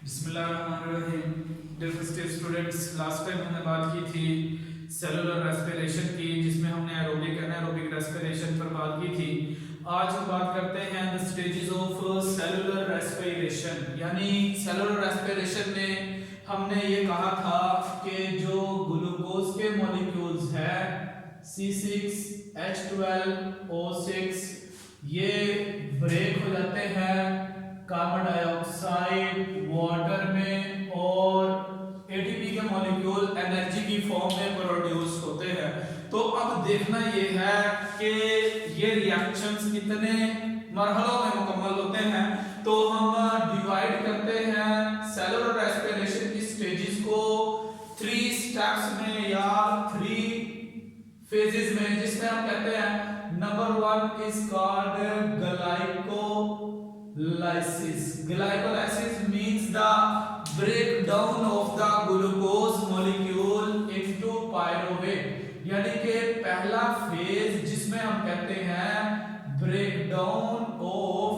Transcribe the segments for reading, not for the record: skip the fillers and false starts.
बिस्मिल्लाहिर्रहमानिर्रहीम। Dear first year students, last time हमने बात की थी सेलुलर रेस्पिरेशन की, जिसमें हमने एरोबिक एनारोबिक रेस्पिरेशन पर बात की थी। आज हम बात करते हैं the stages of cellular respiration. यानी सेलुलर रेस्पिरेशन में हमने ये कहा था कि जो ग्लूकोज के मॉलिक्यूल्स है C6H12O6 ये ब्रेक हो जाते हैं कार्बन डाइऑक्साइड वाटर में और एटीपी के मॉलिक्यूल एनर्जी की फॉर्म में प्रोड्यूस होते हैं। तो अब देखना ये है कि ये रिएक्शंस कितने मरहलों में मुकम्मल होते हैं। तो हम डिवाइड करते हैं सेलुलर रेस्पिरेशन की स्टेजेस को 3 स्टेप्स में या 3 फेजेस में, जिसमें हम कहते हैं number 1 is called glycolysis. Glycolysis means the breakdown of the glucose molecule into pyruvate. यानी कि पहला फेज जिसमें हम कहते हैं breakdown of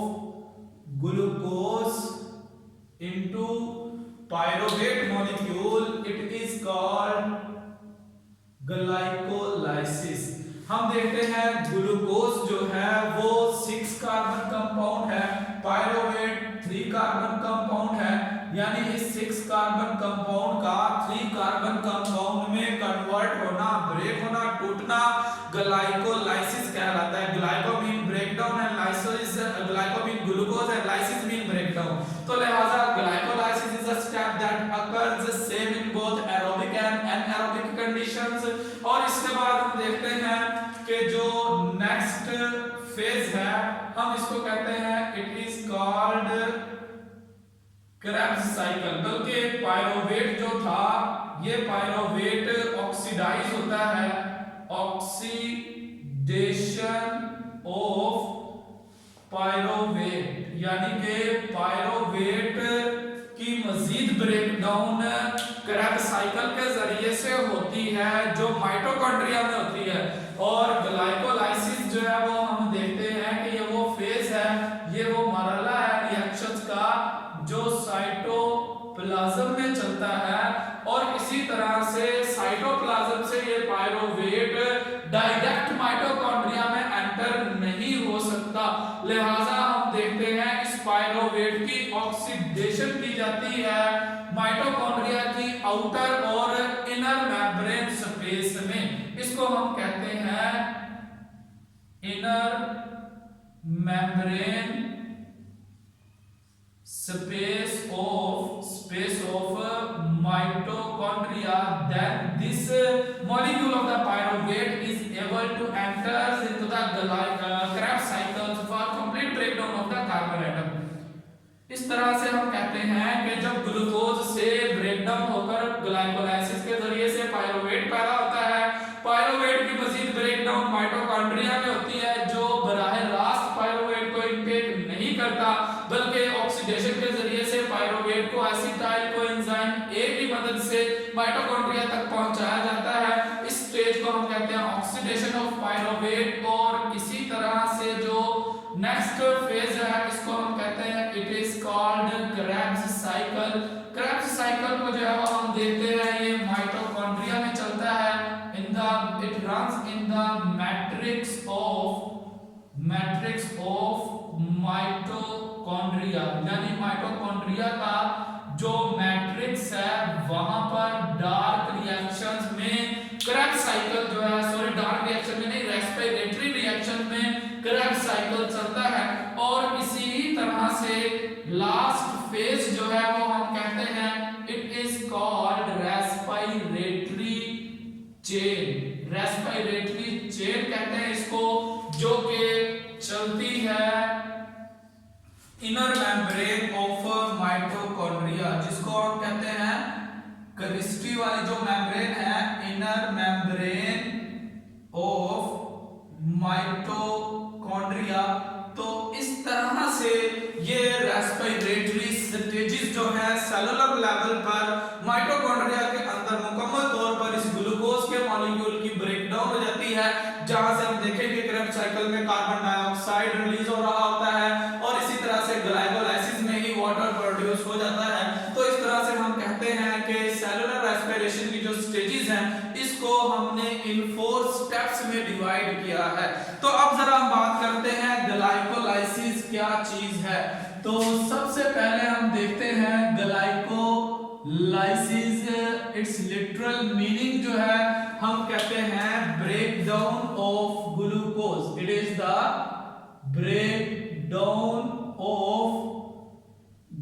glucose into pyruvate molecule, it is called glycolysis. हम देखते हैं ग्लूकोज जो है वो 6 कार्बन कंपाउंड है, पायरुवेट 3 कार्बन कंपाउंड है। यानी इस 6 कार्बन कंपाउंड का 3 कार्बन कंपाउंड में कन्वर्ट होना, ब्रेक होना, टूटना ग्लाइकोलाइसिस कहलाता है। Glyco mean breakdown and lysis, glyco mean glucose and lysis mean breakdown. तो लिहाजा glycolysis is a step that occurs same in both aerobic and anaerobic conditions. और इसके बाद हम देखते हैं कि जो नेक्स्ट फेज है हम इसको कहते हैं it is called Krebs cycle. बल्कि पायरुवेट जो था ये पायरुवेट ऑक्सीडाइज होता है, ऑक्सीडेशन ऑफ पायरुवेट, यानी कि पायरुवेट की मजीद ब्रेकडाउन क्रेब्स साइकिल के जरिए से होती है जो माइटोकॉन्ड्रिया में होती है। और ग्लाइकोलाइसिस जो है वो हम देखते हैं कि ये वो फेज है, ये वो मरहला है रिएक्शंस का जो साइटोप्लाज्म में चलता है। और इसी तरह से साइटोप्लाज्म से ये पायरुवेट डायरेक्ट माइटोकॉन्ड्रिया में एंटर नहीं हो सकता। लिहाजा हम देखते हैं इस पायरुवेट की ऑक्सीडेशन की जाती है माइटोकॉन्ड्रिया की आउटर और इनर मेम्ब्रेन स्पेस में। इसको हम कहते हैं inner membrane space of mitochondria. Then this molecule of the pyruvate is able to enter into the Krebs cycles for complete breakdown of the carbon atom. इस तरह से हम कहते हैं कि जब ग्लूकोज से ब्रेकडाउन होकर ग्लाइकोलाइसिस के जरिए से पायरुवेट पैदा होता है, पायरुवेट की मजीद ब्रेकडाउन माइटोकॉन्ड्रिया में होती है जो बराह रास्त पायरुवेट को इनटेक नहीं करता, बल्कि ऑक्सीडेशन के जरिए से पायरुवेट को एसिटाइल कोएंजाइम ए की मदद से माइटोकॉन्ड्रिया तक पहुंचाया जाता है। इस स्टेज को हम कहते हैं ऑक्सीडेशन ऑफ पायरुवेट। और इसी तरह से जो नेक्स्ट फेज है इसको हम कहते हैं it is called Krebs cycle. Krebs cycle को जो है वो हम देखते हैं ये माइटोकॉन्ड्रिया में चलता है। It runs in the matrix of mitochondria, यानी माइटोकॉन्ड्रिया का जो मैट्रिक्स है वहां पर डार्क रिएक्शंस में क्रेब्स साइकिल जो है, सॉरी डार्क रिएक्शन में नहीं, रेस्पिरेटरी रिएक्शन में क्रेब्स साइकिल चलता है। और इसी तरह से लास्ट फेज जो है वो हम कहते हैं it is called respiratory chain. Respiratory chain कहते हैं इसको, जो कि चलती है इनर मेम्ब्रेन ऑफ माइटोकॉन्ड्रिया, जिसको हम कहते हैं क्रिस्टी वाली जो मेम्ब्रेन है, इनर मेम्ब्रेन ऑफ माइटोकॉन्ड्रिया। तो इस तरह से ये रेस्पिरेटरी स्टेजेस जो है सेलुलर लेवल पर माइटोकॉन्ड्रिया के अंदर मुकम्मल तौर पर इस ग्लूकोज के मॉलिक्यूल की ब्रेकडाउन हो जाती है, जहां से हम देखेंगे क्रेब्स साइकिल में कार्बन डाइऑक्साइड रिलीज हो रहा होता है और इसी तरह से ग्लाइकोलाइसिस में ही वाटर प्रोड्यूस हो जाता है। तो इस तरह से हम कहते हैं कि सेलुलर रेस्पिरेशन की जो स्टेजेस हैं इसको हमने इन 4 स्टेप्स में डिवाइड किया है। तो अब जरा हम बात करते हैं ग्लाइकोलाइसिस क्या चीज है। तो सबसे पहले हम देखते हैं ग्लाइकोलाइसिस, इट्स लिटरल मीनिंग जो है हम कहते हैं break down of glucose. It is the break down of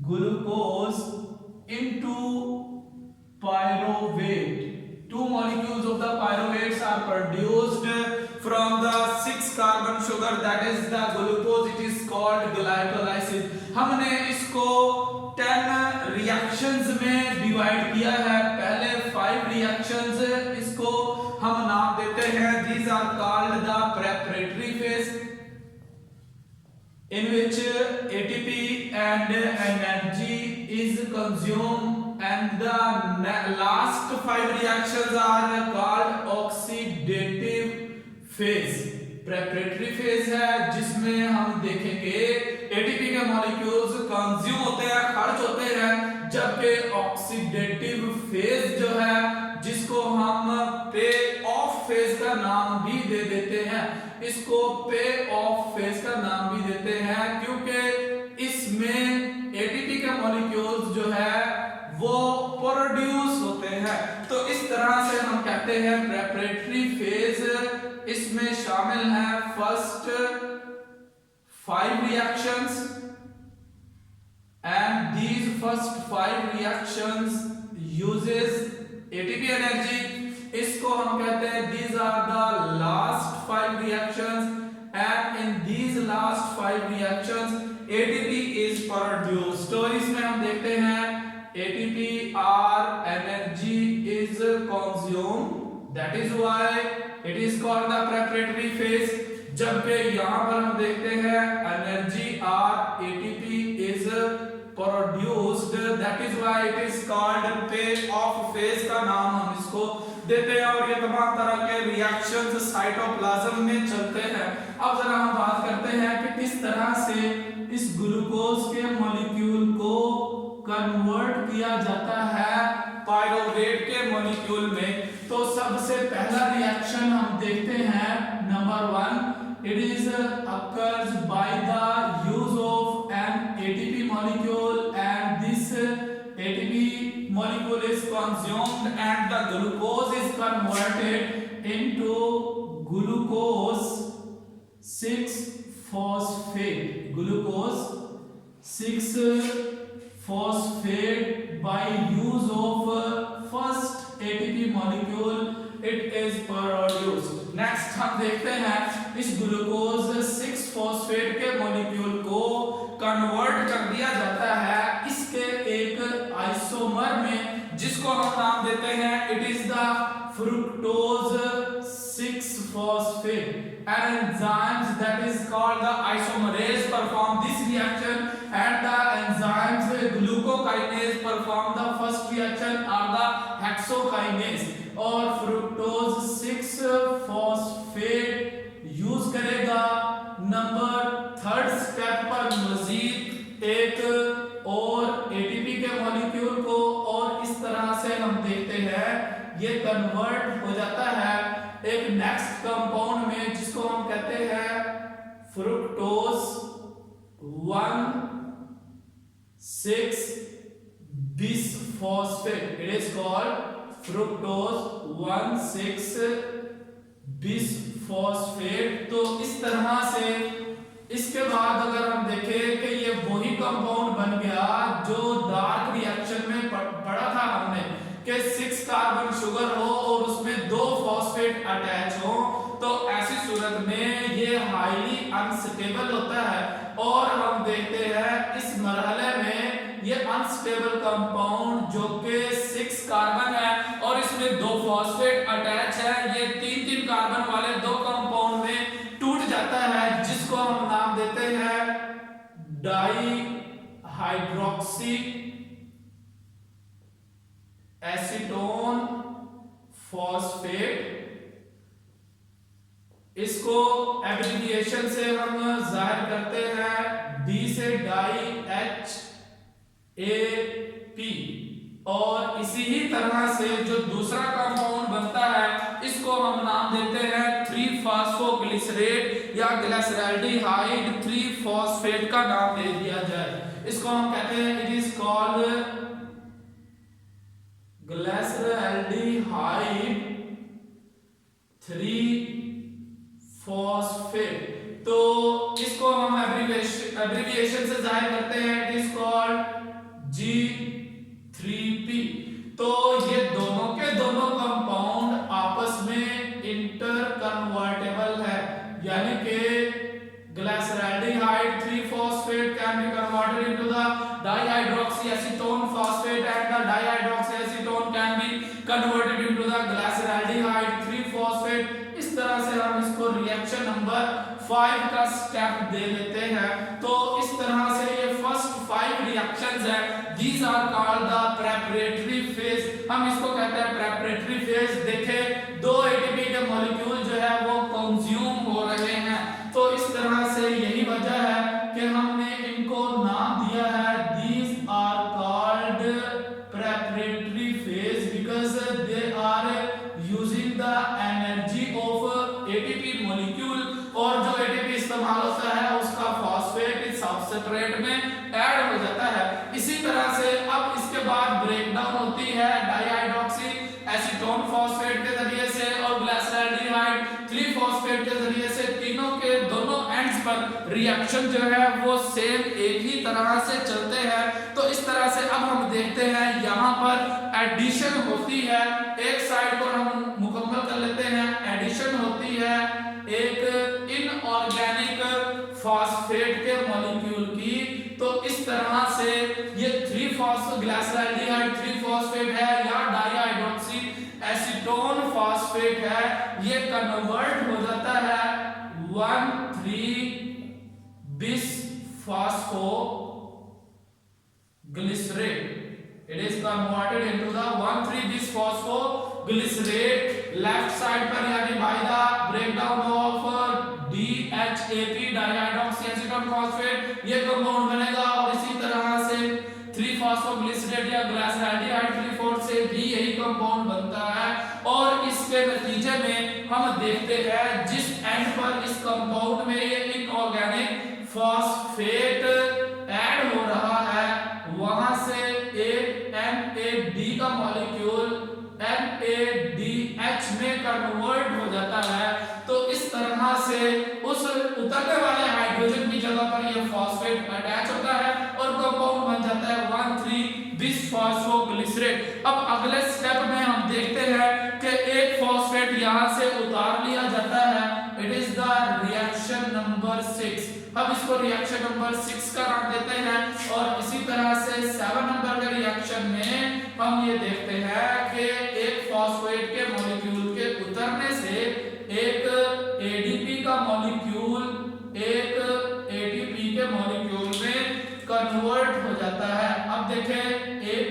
glucose into pyruvate. Two molecules of the pyruvates are produced from the 6 carbon sugar, that is the glucose. It is called glycolysis. हमने इसको 10 reactions में divide किया है। पहले 5 reactions इसको हम नाम देते हैं, these are called the preparatory phase, in which ATP and energy is consumed, and the last 5 reactions are called oxidative phase. Preparatory phase है जिसमें हम देखेंगे ATP के मॉलिक्यूल्स कंज्यूम होते हैं, खर्च होते हैं, जबकि ऑक्सीडेटिव फेज जो है जिसको हम पे ऑफ फेज का नाम भी दे देते हैं, इसको पे ऑफ फेज का नाम भी देते हैं क्योंकि इसमें एटीपी के मॉलिक्यूल्स जो है वो प्रोड्यूस होते हैं। तो इस तरह से हम कहते हैं प्रेपरेटरी फेज, इसमें शामिल है first 5 reactions, and these first 5 reactions uses ATP energy. इसको हम कहते हैं these are the last 5 reactions, and in these last 5 reactions ATP is produced. तो इसमें हम देखते हैं ATP or energy is consumed, that is why it is called the preparatory phase. जबकि यहाँ पर हम देखते हैं energy or ATP is produced, that is why it is called pay off phase का नाम हम इसको देते हैं। और ये तमाम तरह के रिएक्शंस साइटोप्लाज्म में चलते हैं। अब जरा हम बात करते हैं कि किस तरह से इस ग्लूकोज के मॉलिक्यूल को कन्वर्ट किया जाता है पायरुवेट के मॉलिक्यूल में। तो सबसे पहला रिएक्शन हम देखते हैं number 1, it is occurs by the use of an ATP molecule, and this ATP molecule is consumed and the glucose is converted into glucose 6-phosphate. Glucose 6-phosphate by use of first ATP molecule it is produced. Next हम देखते हैं इस glucose 6-phosphate के molecule को convert कर दिया जाता है इसके एक आइसोमर में जिसको हम नाम देते हैं it is the fructose 6-phosphate. An enzymes that is called the isomerase perform this reaction, and the enzymes glucokinase perform the first reaction or the hexokinase. और फ्रुक्टोज 6-phosphate यूज करेगा नंबर 3rd स्टेप पर मजीद एक और ATP के molecule को, और इस तरह से हम देखते हैं ये कन्वर्ट हो जाता है एक नेक्स्ट कंपाउंड में जिसको हम कहते हैं fructose 1,6-bis-phosphate. It is called fructose 1,6-bis-phosphate. तो इस तरह से इसके बाद अगर हम देखें कि ये वही कंपाउंड बन गया जो डार्क रिएक्शन में पढ़ा था हमने कि 6 कार्बन शुगर हो और उसमें 2 फॉस्फेट अटैच हो, तो ऐसी सूरत में ये हाईली अनस्टेबल होता है। और हम देखते हैं इस मरहले में ये अनस्टेबल कंपाउंड जो कि 6 कार्बन है और इसमें 2 फॉस्फेट अटैच है, ये 3-3 कार्बन वाले 2 कंपाउंड में टूट जाता है जिसको हम नाम देते हैं डाईहाइड्रोक्सी एसीटोन फॉस्फेट। इसको एब्रिविएशन से हम जाहिर करते हैं डी से डाई, एच AP। और इसी ही तरह से जो दूसरा कंपाउंड बनता है इसको हम नाम देते हैं 3-फॉस्फोग्लिसरेट या ग्लिसरैल्डिहाइड 3-फॉस्फेट का नाम दे दिया जाए। इसको हम कहते हैं इट इज कॉल्ड ग्लिसरैल्डिहाइड 3-फॉस्फेट। तो इसको हम एब्रिविएशन से जाहिर करते हैं, इट इज कॉल्ड G3P। तो ये दोनों के दोनों कंपाउंड आपस में इंटर कन्वर्टेबल है, यानी कि ग्लिसरैल्डिहाइड 3-फॉस्फेट can be converted into the dihydroxyacetone phosphate and the dihydroxyacetone can be converted into the glyceraldehyde 3-फॉस्फेट। इस तरह से हम इसको रिएक्शन नंबर 5 का स्टेप दे देते हैं। तो इस तरह से ये फर्स्ट 5 रिएक्शंस है, these are called the preparatory phase. हम इसको कहते हैं प्रेपरेटरी फेज। देखें, 2 एटीपी के मॉलिक्यूल जो है वो कंज्यूम हो रहे हैं, तो इस तरह से यही वजह है कि हमने इनको नाम दिया है these are called preparatory phase because they are using the energy of ATP molecule, और जो एटीपी इस्तेमाल होता है उसका फॉस्फेट इस सबस्ट्रेट में ऐड हो जाता है। इसी तरह से अब इसके बाद ब्रेकडाउन होती है डाइहाइड्रोक्सी एसीटोन फॉस्फेट के जरिए से और ग्लिसरैल्डिहाइड 3-फॉस्फेट के जरिए से। तीनों के दोनों एंड्स पर रिएक्शन जो है वो सेम एक ही तरह से चलते हैं। तो इस तरह से अब हम देखते हैं यहाँ पर एडिशन होती है, एक साइड पर हम मुकम्मल कर लेते हैं। एडिशन होती है एक इनऑर्गेनिक फॉस्फेट के मॉलिक्यूल की। तो इस तरह से ये 3-फॉस्फोग्लिसरैल्डिहाइड 3-फॉस्फेट है या डाइहाइड्रोक्सी एसीटोन फॉस्फेट है, ये कन्वर्ट हो जाता है 1,3-बिसफॉस्फोग्लिसरेट। It is converted into the 1,3-बिसफॉस्फोग्लिसरेट लेफ्ट साइड पर, यानी by the breakdown of DHAP dihydroxyacetone phosphate ये कंपाउंड बनेगा। और इसी तरह से 3-फॉस्फोग्लिसरेट या ग्लिसरैल्डिहाइड 3-फॉस्फेट से भी यही कंपाउंड बनता है। और इसके नतीजे में हम देखते हैं जिस एंड पर इस कंपाउंड में ये इनऑर्गेनिक फॉस्फेट ऐड हो रहा है वहां से एक NAD का मॉलिक्यूल NADH में कन्वर्ट हो जाता है। तो इस तरह से उस उतरने वाले हाइड्रोजन की जगह पर यह फॉस्फेट अटैच होता है और कंपाउंड बन जाता है 1,3-बिसफॉस्फोग्लिसरेट। अब अगले स्टेप में हम देखते हैं कि एक फॉस्फेट यहां से उतार लिया जाता है, it is the reaction number 6। अब इसको रिएक्शन नंबर 6 का नाम देते हैं। और इसी तरह से 7 नंबर के रिएक्शन में हम ये देखते हैं कि एक फॉस्फेट के मॉलिक्यूल के उतरने से एक एडीपी का मॉलिक्यूल एक एटीपी के मॉलिक्यूल में कन्वर्ट हो जाता है। अब देखें, एक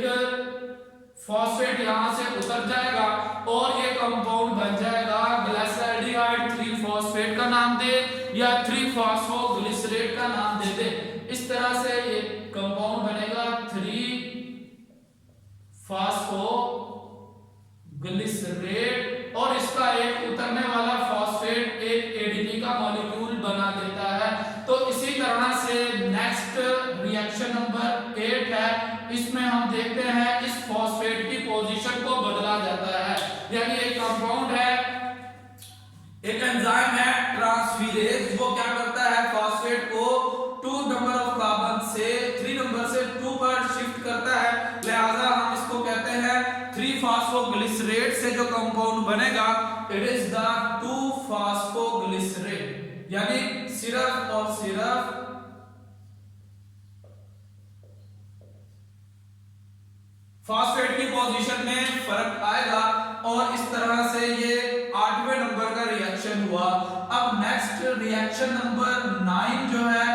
फॉस्फेट यहां से उतर जाएगा और ये कंपाउंड बन जाएगा ग्लिसरैल्डिहाइड 3-फॉस्फेट का नाम दे या 3-फॉस्फोग्लिसरेट का नाम दे दे। इस तरह से ये कंपाउंड बनेगा 3-फॉस्फोग्लिसरेट और इसका एक उतरने वाला फॉस्फेट एक एडीपी का मॉलिक्यूल बना देता है। तो इसी तरह से नेक्स्ट रिएक्शन नंबर 8 है, इसमें हम देखते हैं इस फॉस्फेट की पोजीशन को बदला जाता है, यानी एक कंपाउंड है, एक एंजाइम है ट्रांसफेरेज, वो क्या करता है फॉस्फेट को 2 नंबर ऑफ कार्बन से 3 नंबर से 2 पर शिफ्ट करता है। लिहाजा हम इसको कहते हैं 3-फॉस्फोग्लिसरेट से जो कंपाउंड बनेगा इट इज द 2-फॉस्फोग्लिसरेट, यानी सिर्फ और सिर्फ फॉस्फेट की पोजीशन में फर्क आएगा। और इस तरह से ये 8वें नंबर का रिएक्शन हुआ। अब नेक्स्ट रिएक्शन नंबर 9 जो है,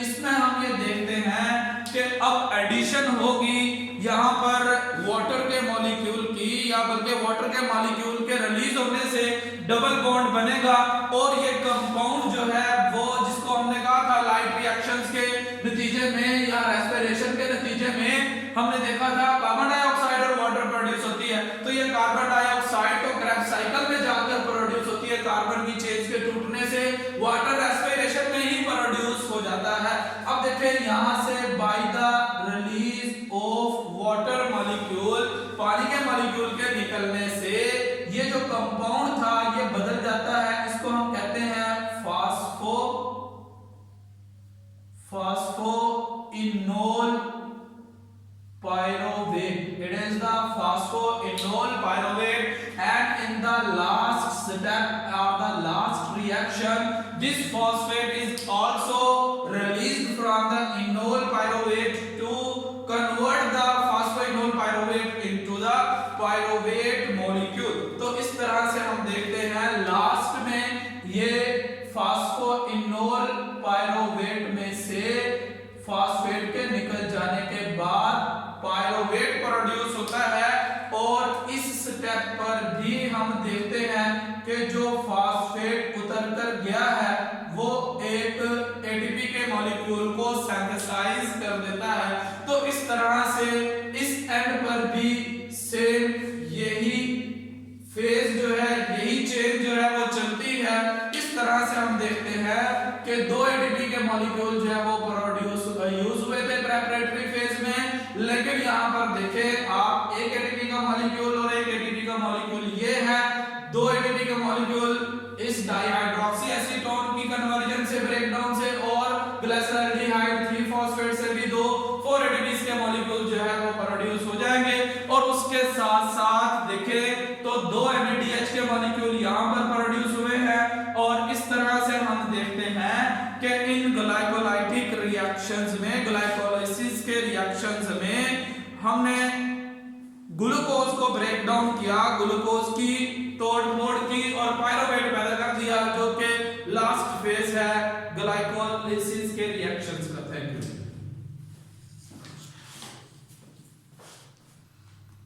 इसमें हम ये देखते हैं कि अब एडिशन होगी यहाँ पर वाटर के मॉलिक्यूल की, या बल्कि वाटर के मॉलिक्यूल के रिलीज होने से डबल बॉन्ड बनेगा और ये कंपाउंड जो है वो जिसको हमने कहा था लाइट रिएक्शंस के नतीजे में या रेस्पिरेशन के नतीजे में हमने देखा था कार्बन डाइऑक्साइड और वाटर प्रोड्यूस होती है, तो ये कार्बन डाइऑक्साइड तो क्रैब्स साइकिल में जाकर प्रोड्यूस होती है, कार्बन की चेन के टूटने से वाटर रेस्पिरेशन में ही प्रोड्यूस हो जाता है। अब देखें यहां से by the release of water molecule, पानी के मॉलिक्यूल के निकलने से ये जो कंपाउंड था ये बदल जाता है, इसको हम कहते हैं phosphoenol pyruvate. It is the phosphoenol pyruvate, and in the last step or the last reaction, this phosphate is also released from the enol pyruvate to convert the phosphoenol pyruvate into the pyruvate molecule. तो इस तरह से हम देखते हैं last में ये phosphoenol pyruvate में से फास्फेट के निकल जाने के बाद पायरोवेट प्रोड्यूस होता है, और इस स्टेप पर भी हम देखते हैं कि जो फास्फेट उतर कर गया है वो एक एटीपी के मॉलिक्यूल को सिंथेसाइज कर देता है। तो इस तरह से इस एंड पर भी सेम यही फेज जो है, यही चेन जो है वो चलती है। इस तरह से हम देखते हैं कि दो एटीपी के मॉलिक्यूल जो है वो प्रोड्यूस यूज हुए थे प्रेपरेटरी फेज में, लेकिन यहाँ पर देखें आप एक एटीपी का मॉलिक्यूल और एक एटीपी का मॉलिक्यूल ये है, दो एटीपी का मॉलिक्यूल इस डाइहाइड्रोक्सी एसीटोन की कन्वर्जन से, ब्रेकडाउन से, और ग्लिसरॉल्डिहाइड 3 फॉस्फेट से भी दो 4 एटीपीज के मॉलिक्यूल जो है वो प्रोड्यूस हो जाएंगे। और उसके साथ साथ देखें तो दो NADH के मॉलिक्यूल यहाँ पर प्रोड्यूस हुए हैं, और इस तरह से हम देखते हैं कि इन ग्लाइकोलाइटिक रिएक्शंस में, ग्लाइकोलाइसिस के रिएक्शंस में हमने ग्लूकोज को ब्रेक डाउन किया, ग्लूकोज की तोड़-फोड़ की और पायरुवेट पैदा कर दिया, जो कि लास्ट फेज है ग्लाइकोलाइसिस के रिएक्शंस।